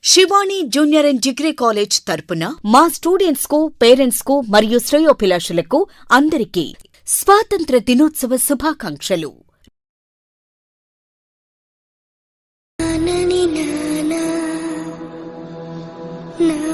Shivani junior and degree college తరపున మా students కు, పేరెంట్స్ కు మరియు శ్రేయోభిలాషులకు అందరికీ స్వాతంత్ర దినోత్సవ శుభాకాంక్షలు. na